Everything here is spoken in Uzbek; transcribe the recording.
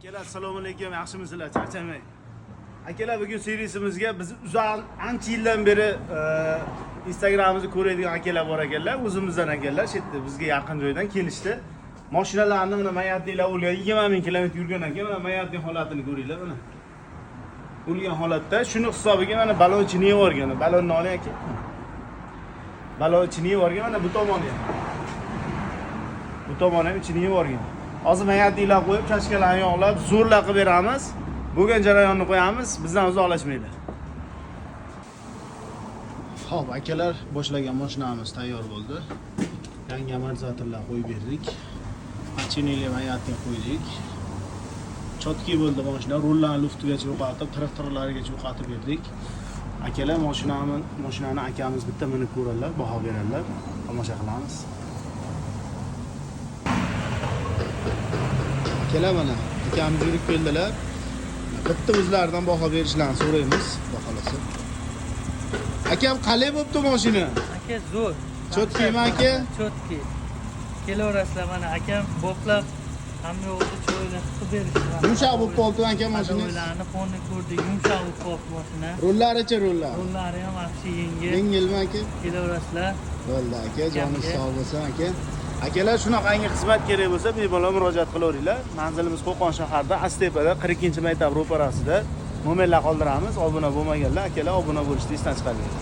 Akalar assalomu alaykum, yaxshimisizlar? Charchamang. Akalar, bugun seriyasimizga biz ancha yildan beri Instagramimizni ko'radigan akalar bor ekanlar, o'zimizdan akalar, chetda bizga yaqin joydan kelishdi. Mashinalarni mana mayatliklar o'lgan 20 ming kilometr yurgan ekan, mana mayatning holatini ko'ringlar mana. O'lgan holatda, shuni hisobiga mana balon ichini yevorgan. Balonni oling aka. Balon ichini yevorgan, mana bu tomoni ham. Bu tomoni ham ichini yevorgan. Hozir mayatliklar qo'yib, chashkalarni yog'lab, zo'rlab qilib beramiz. Bo'lgan jarayonni qo'yamiz, bizdan uzoqlashmaydi. Xo'p, akalar, boshlagan mashinamiz tayyor bo'ldi. Yangi amortizatorlar qo'yib berdik. Achinili mayatni qo'ydik. Chotki bo'ldi mashina, rullarni luftigacha yo'qotib, traktorlarigacha yo'qotib berdik. Akalar, mashinani akamiz bitta minib ko'radilar, baho beradilar. Tomosha qilamiz. Akalar, mana akamiz yurib keldilar. Bitta o'zlaridan baho berishlarini so'raymiz, baholasa. Akam, qalay bo'pti mashina? Aka zo'r. Chotkimi aka? Chotki. Kelaverasizlar mana akam boplab hamma yo'lda cho'yini qilib berishdi. Yumshoq bo'lib qoldi aka mashina. O'ylarni fonni ko'rdik, yumshoq bo'lib qoldi mashina. Rullaricha rullar. Rullari ham yaxshi yengil. Yengilmi aka? Kelaverasizlar. Bo'ldi aka, joningiz sog' bo'lsin aka. Akalar, shunaqangi xizmat kerak bo'lsa, bemalol murojaat qilaveringlar. Manzilimiz Qo'qon shahrida, Astepada 42-maktab ro'parasida. Mo'minlar qoldiramiz. Obuna bo'lmaganlar, akalar obuna bo'lishni esdan chiqarmaydi.